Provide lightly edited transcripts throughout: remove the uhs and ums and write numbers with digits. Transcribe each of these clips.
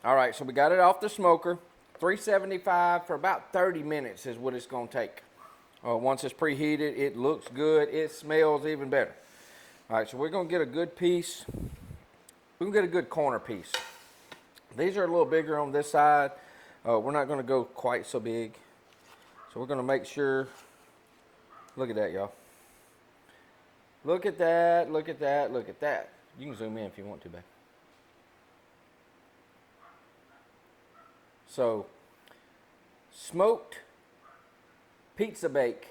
All right, so we got it off the smoker. 375 for about 30 minutes is what it's gonna take. Once it's preheated, it looks good. It smells even better. All right, so we're gonna get a good piece. We're gonna get a good corner piece. These are a little bigger on this side. We're not gonna go quite so big. So we're gonna make sure, look at that, y'all. Look at that, look at that, look at that. You can zoom in if you want to, babe. So, smoked pizza bake.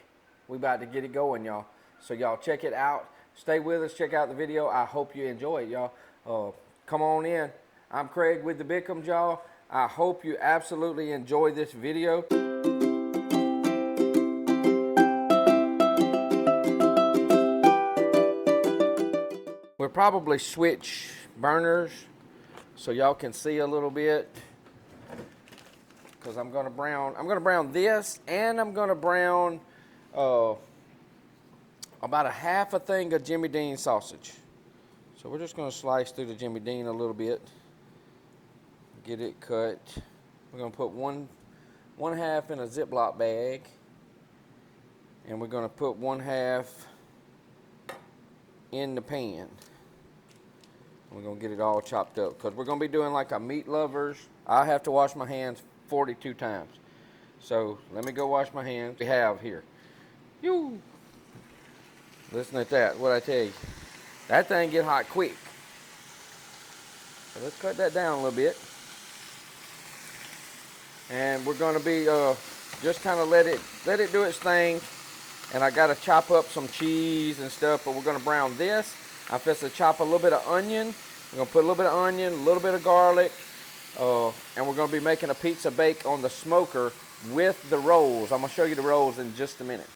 We about to get it going, y'all. So y'all check it out. Stay with us, check out the video. I hope you enjoy it, y'all. Come on in. I'm Craig with the Bickhams, y'all. I hope you absolutely enjoy this video. We'll probably switch burners so y'all can see a little bit. Because I'm gonna brown this, and I'm gonna brown about a half a thing of Jimmy Dean sausage. So we're just gonna slice through the Jimmy Dean a little bit, get it cut. We're gonna put one half in a Ziploc bag, and we're gonna put one half in the pan. We're gonna get it all chopped up because we're gonna be doing like a meat lovers. I have to wash my hands 42 times. So let me go wash my hands. We have here. You listen at that, what I tell you. That thing get hot quick. So let's cut that down a little bit. And we're gonna be just kind of let it do its thing. And I gotta chop up some cheese and stuff, but we're gonna brown this. I'm supposed to chop a little bit of onion. We're gonna put a little bit of onion, a little bit of garlic, and we're gonna be making a pizza bake on the smoker with the rolls. I'm gonna show you the rolls in just a minute.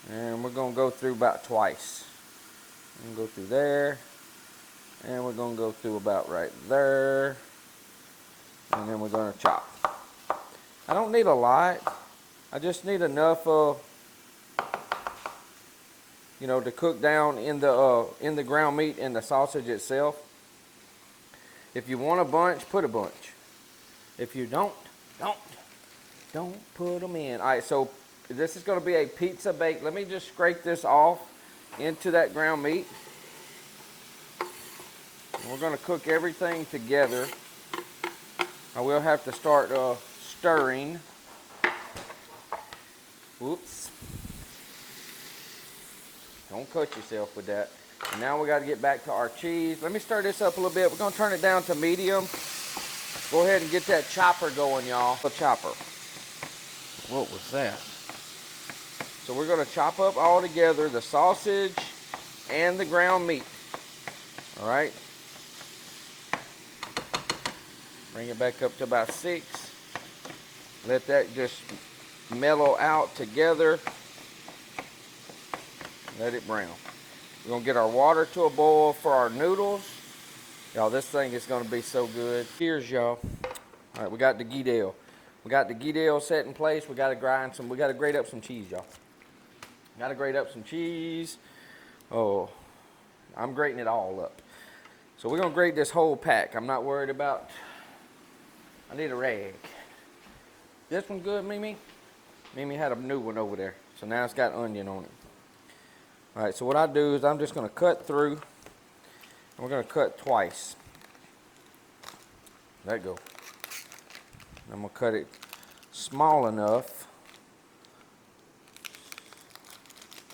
And we're gonna go through about twice. We're gonna go through there, and we're gonna go through about right there, and then we're gonna chop. I don't need a lot. I just need enough to cook down in the ground meat and the sausage itself. If you want a bunch, put a bunch. If you don't put them in. All right, so this is going to be a pizza bake. Let me just scrape this off into that ground meat. We're going to cook everything together. I will have to start stirring. Whoops. Don't cut yourself with that. And now we got to get back to our cheese. Let me stir this up a little bit. We're going to turn it down to medium. Go ahead and get that chopper going, y'all. The chopper. What was that? So we're going to chop up all together the sausage and the ground meat. All right. Bring it back up to about 6. Let that just mellow out together. Let it brown. We're gonna get our water to a boil for our noodles. Y'all, this thing is gonna be so good. Cheers, y'all. All right, we got the guidel. We got the guidel set in place. We gotta grate up some cheese, y'all. Gotta grate up some cheese. Oh, I'm grating it all up. So we're gonna grate this whole pack. I'm not worried about, I need a rag. This one good, Mimi? Mimi had a new one over there. So now it's got onion on it. All right, so what I do is I'm just going to cut through, and we're going to cut twice. There you go. I'm going to cut it small enough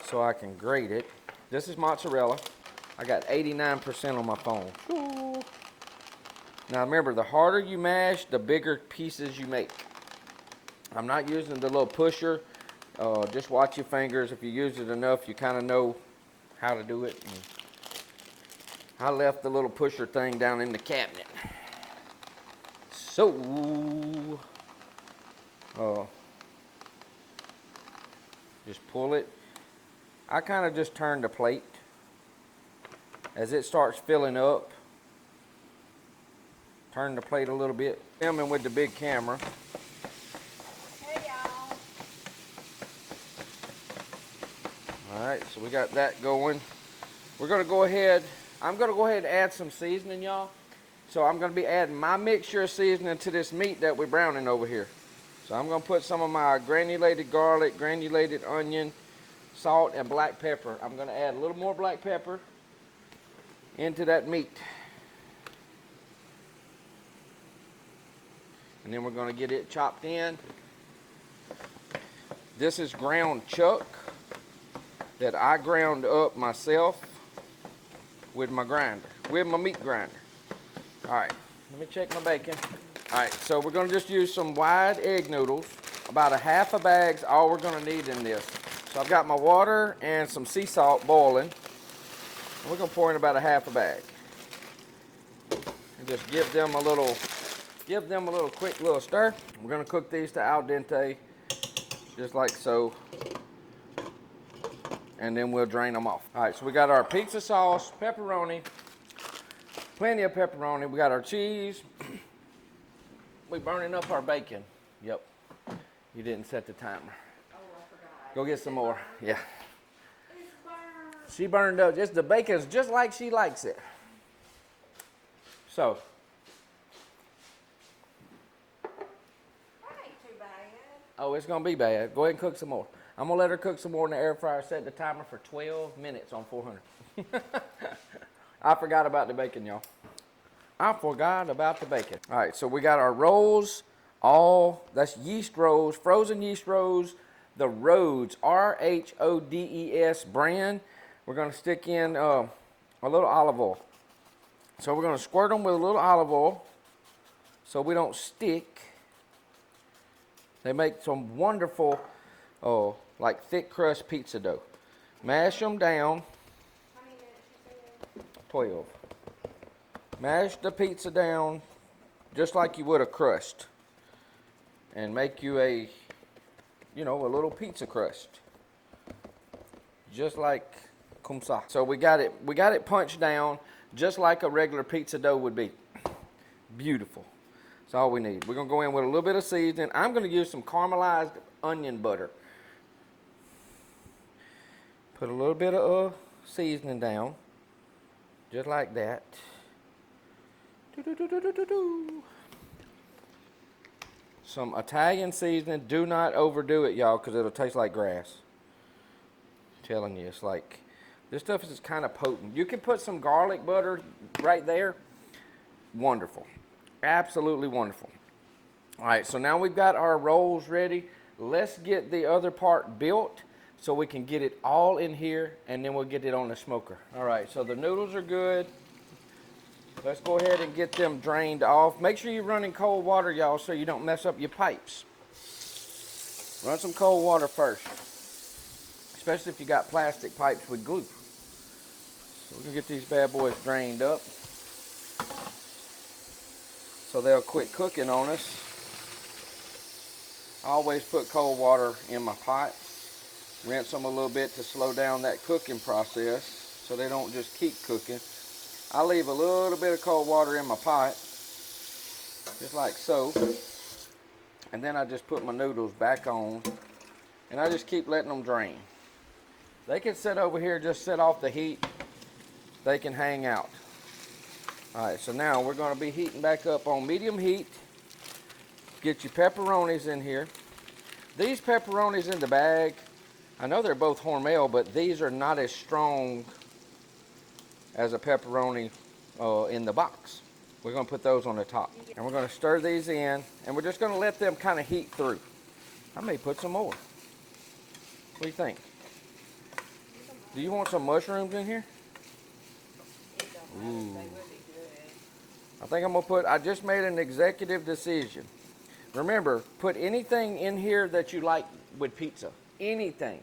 so I can grate it. This is mozzarella. I got 89% on my phone. Ooh. Now remember, the harder you mash, the bigger pieces you make. I'm not using the little pusher. Just watch your fingers. If you use it enough, you kind of know how to do it. And I left the little pusher thing down in the cabinet. So, just pull it. I kind of just turn the plate as it starts filling up. Turn the plate a little bit. Filming with the big camera. All right, so we got that going. We're going to go ahead I'm gonna go ahead and add some seasoning, y'all. So I'm gonna be adding my mixture of seasoning to this meat that we're browning over here. So I'm gonna put some of my granulated garlic, granulated onion, salt, and black pepper. I'm gonna add a little more black pepper into that meat. And then we're gonna get it chopped in. This is ground chuck that I ground up myself with my grinder, with my meat grinder. All right, let me check my bacon. All right, so we're gonna just use some wide egg noodles. About a half a bag's all we're gonna need in this. So I've got my water and some sea salt boiling. And we're gonna pour in about a half a bag. And just give them a little quick little stir. We're gonna cook these to al dente, just like so. And then we'll drain them off. All right, so we got our pizza sauce, pepperoni, plenty of pepperoni. We got our cheese. We burning up our bacon. Yep, you didn't set the timer. Oh, I forgot. Go get some more, yeah. It's burned. She burned up, the bacon's just like she likes it. So. That ain't too bad. Oh, it's gonna be bad. Go ahead and cook some more. I'm gonna let her cook some more in the air fryer. Set the timer for 12 minutes on 400. I forgot about the bacon, y'all. I forgot about the bacon. All right, so we got our rolls, that's yeast rolls, frozen yeast rolls, the Rhodes, R-H-O-D-E-S brand. We're gonna stick in a little olive oil. So we're gonna squirt them with a little olive oil so we don't stick. They make some wonderful, like thick crust pizza dough. Mash them down. How many minutes you said? 12. Mash the pizza down just like you would a crust. And make you a little pizza crust. Just like comme ça. So we got it punched down just like a regular pizza dough would be. Beautiful. That's all we need. We're gonna go in with a little bit of seasoning. I'm gonna use some caramelized onion butter. Put a little bit of seasoning down, just like that. Some Italian seasoning. Do not overdo it, y'all, because it'll taste like grass. I'm telling you, it's like, this stuff is kind of potent. You can put some garlic butter right there. Wonderful. Absolutely wonderful. All right, so now we've got our rolls ready. Let's get the other part built so we can get it all in here, and then we'll get it on the smoker. All right, so the noodles are good. Let's go ahead and get them drained off. Make sure you're running cold water, y'all, so you don't mess up your pipes. Run some cold water first, especially if you got plastic pipes with glue. So we're gonna get these bad boys drained up so they'll quit cooking on us. I always put cold water in my pot. Rinse them a little bit to slow down that cooking process so they don't just keep cooking. I leave a little bit of cold water in my pot, just like so. And then I just put my noodles back on, and I just keep letting them drain. They can sit over here, just set off the heat. They can hang out. All right, so now we're gonna be heating back up on medium heat. Get your pepperonis in here. These pepperonis in the bag, I know they're both Hormel, but these are not as strong as a pepperoni in the box. We're gonna put those on the top. And we're gonna stir these in, and we're just gonna let them kind of heat through. I may put some more. What do you think? Do you want some mushrooms in here? Ooh. I think I'm gonna I just made an executive decision. Remember, put anything in here that you like with pizza. Anything.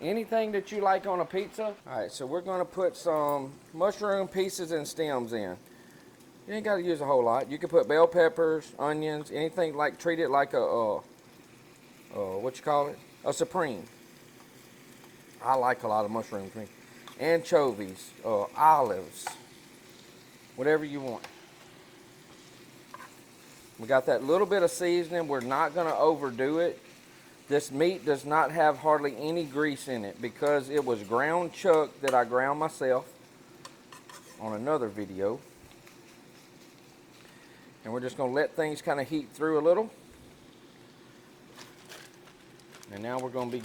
Anything that you like on a pizza. All right, so we're gonna put some mushroom pieces and stems in. You ain't gotta use a whole lot. You can put bell peppers, onions, anything like, treat it like a, what you call it? A supreme. I like a lot of mushrooms. Anchovies, olives, whatever you want. We got that little bit of seasoning. We're not gonna overdo it. This meat does not have hardly any grease in it because it was ground chuck that I ground myself. on another video. And we're just going to let things kind of heat through a little. And now we're going to be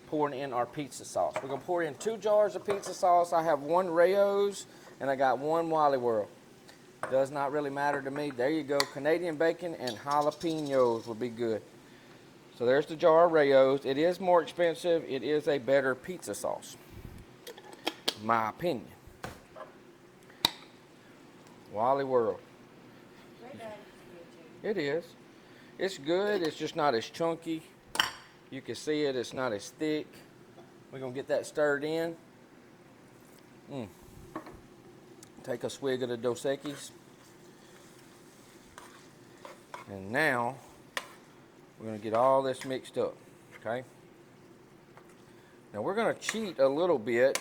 pouring in our pizza sauce. We're going to pour in 2 jars of pizza sauce. I have 1 Rhodes and I got 1 Wally World. Does not really matter to me. There you go. Canadian bacon and jalapenos will be good. So there's the jar of Rhodes. It is more expensive. It is a better pizza sauce, in my opinion. Wally World. It is. It's good. It's just not as chunky. You can see it. It's not as thick. We're going to get that stirred in. Take a swig of the Dos Equis. And now we're going to get all this mixed up. Okay. Now we're going to cheat a little bit.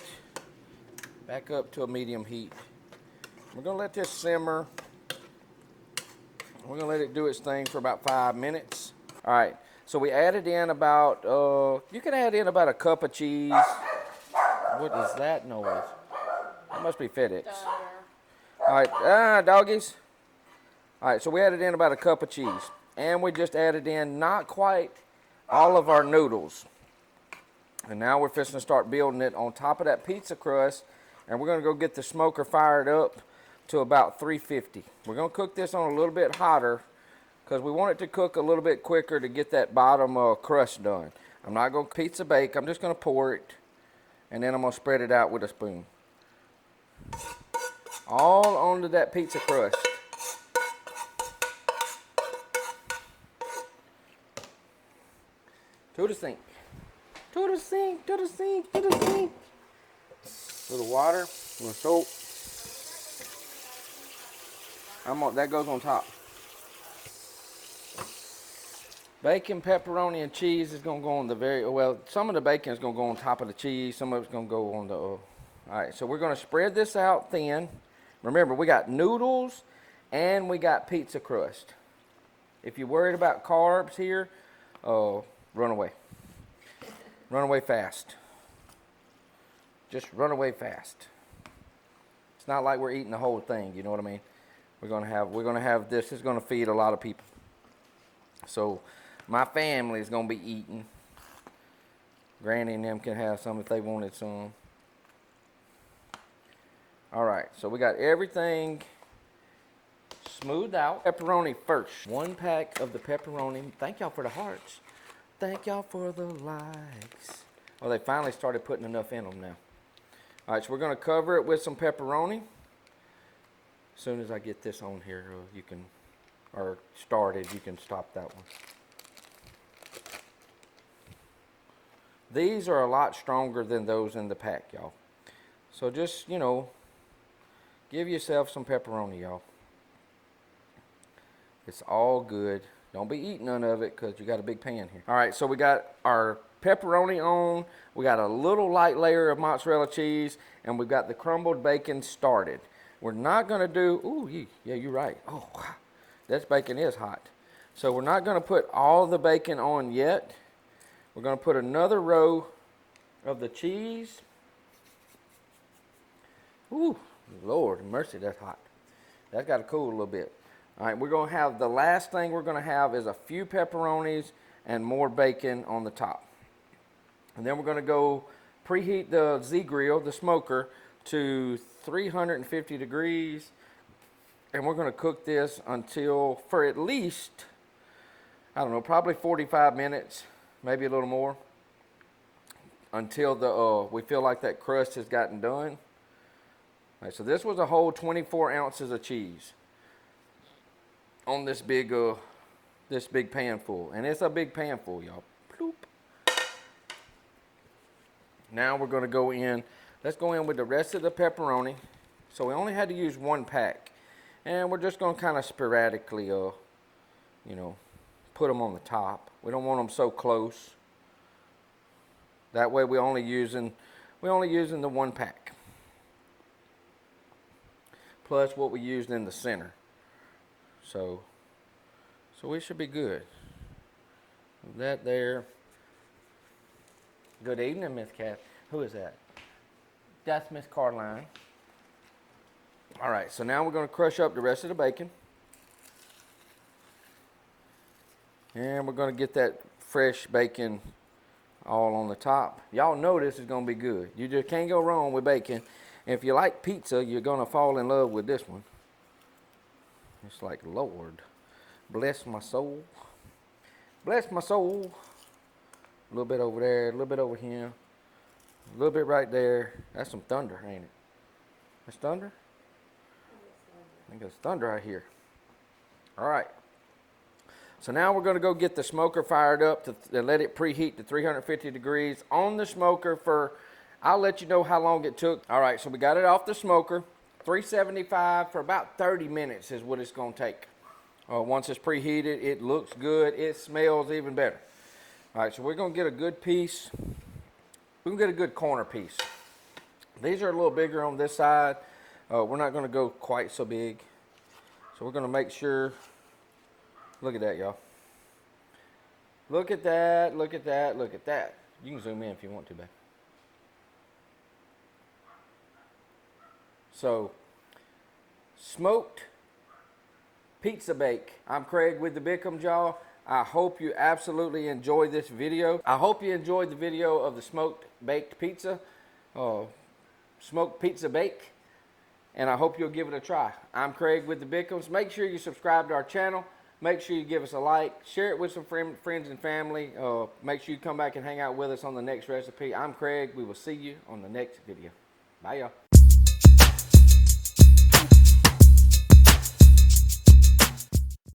Back up to a medium heat. We're going to let this simmer. We're going to let it do its thing for about 5 minutes. All right. So we added in about, you can add in about a cup of cheese. What is that noise? That must be FedEx. All right, doggies. All right, so we added in about a cup of cheese. And we just added in not quite all of our noodles. And now we're fixing to start building it on top of that pizza crust. And we're going to go get the smoker fired up to about 350. We're going to cook this on a little bit hotter because we want it to cook a little bit quicker to get that bottom crust done. I'm not going to pizza bake. I'm just going to pour it, and then I'm going to spread it out with a spoon. All onto that pizza crust. To the sink. To the sink, to the sink, to the sink. A little water, a little soap. That goes on top. Bacon, pepperoni, and cheese is going to go on the some of the bacon is going to go on top of the cheese. Some of it's going to go on the, all right, so we're going to spread this out thin. Remember, we got noodles and we got pizza crust. If you're worried about carbs here, run away. Run away fast. Just run away fast. It's not like we're eating the whole thing, you know what I mean? We're going to have this is going to feed a lot of people. So my family is going to be eating. Granny and them can have some if they wanted some. All right, so we got everything smoothed out. Pepperoni first. 1 pack of the pepperoni. Thank y'all for the hearts. Thank y'all for the likes. Well, they finally started putting enough in them now. All right, so we're going to cover it with some pepperoni. As soon as I get this on here, you can stop that one. These are a lot stronger than those in the pack, y'all. So just, give yourself some pepperoni, y'all. It's all good. Don't be eating none of it because you got a big pan here. All right, so we got our pepperoni on. We got a little light layer of mozzarella cheese, and we've got the crumbled bacon started. We're not going to do, yeah, you're right. Oh, this bacon is hot. So we're not going to put all the bacon on yet. We're going to put another row of the cheese. Ooh, Lord mercy, that's hot. That's got to cool a little bit. All right, we're going to have, the last thing we're going to have is a few pepperonis and more bacon on the top. And then we're going to go preheat the Z-Grill, the smoker, to 350 degrees. And we're going to cook this for at least, I don't know, probably 45 minutes, maybe a little more, until we feel like that crust has gotten done. All right, so this was a whole 24 ounces of cheese on this big pan full. And it's a big pan full, y'all. Bloop. Now we're going to go in. Let's go in with the rest of the pepperoni. So we only had to use 1 pack. And we're just going to kind of sporadically, put them on the top. We don't want them so close. That way we're only using the 1 pack. Plus what we used in the center. So we should be good. That there. Good evening, Miss Cat. Who is that? That's Miss Carline. All right, so now we're going to crush up the rest of the bacon. And we're going to get that fresh bacon all on the top. Y'all know this is going to be good. You just can't go wrong with bacon. And if you like pizza, you're going to fall in love with this one. It's like, Lord, bless my soul. Bless my soul. A little bit over there, a little bit over here. A little bit right there. That's some thunder, ain't it? That's thunder? I think that's thunder right here. All right. So now we're going to go get the smoker fired up to let it preheat to 350 degrees on the smoker for, I'll let you know how long it took. All right, so we got it off the smoker. 375 for about 30 minutes is what it's going to take. Once it's preheated, it looks good. It smells even better. All right, so we're going to get a good piece. We're going to get a good corner piece. These are a little bigger on this side. We're not going to go quite so big. So we're going to make sure. Look at that, y'all. Look at that, look at that, look at that. You can zoom in if you want to, babe. So, smoked pizza bake. I'm Craig with the Bickhams, y'all. I hope you absolutely enjoyed this video. I hope you enjoyed the video of the smoked baked pizza, smoked pizza bake, and I hope you'll give it a try. I'm Craig with the Bickhams. Make sure you subscribe to our channel. Make sure you give us a like. Share it with some friends and family. Make sure you come back and hang out with us on the next recipe. I'm Craig. We will see you on the next video. Bye, y'all.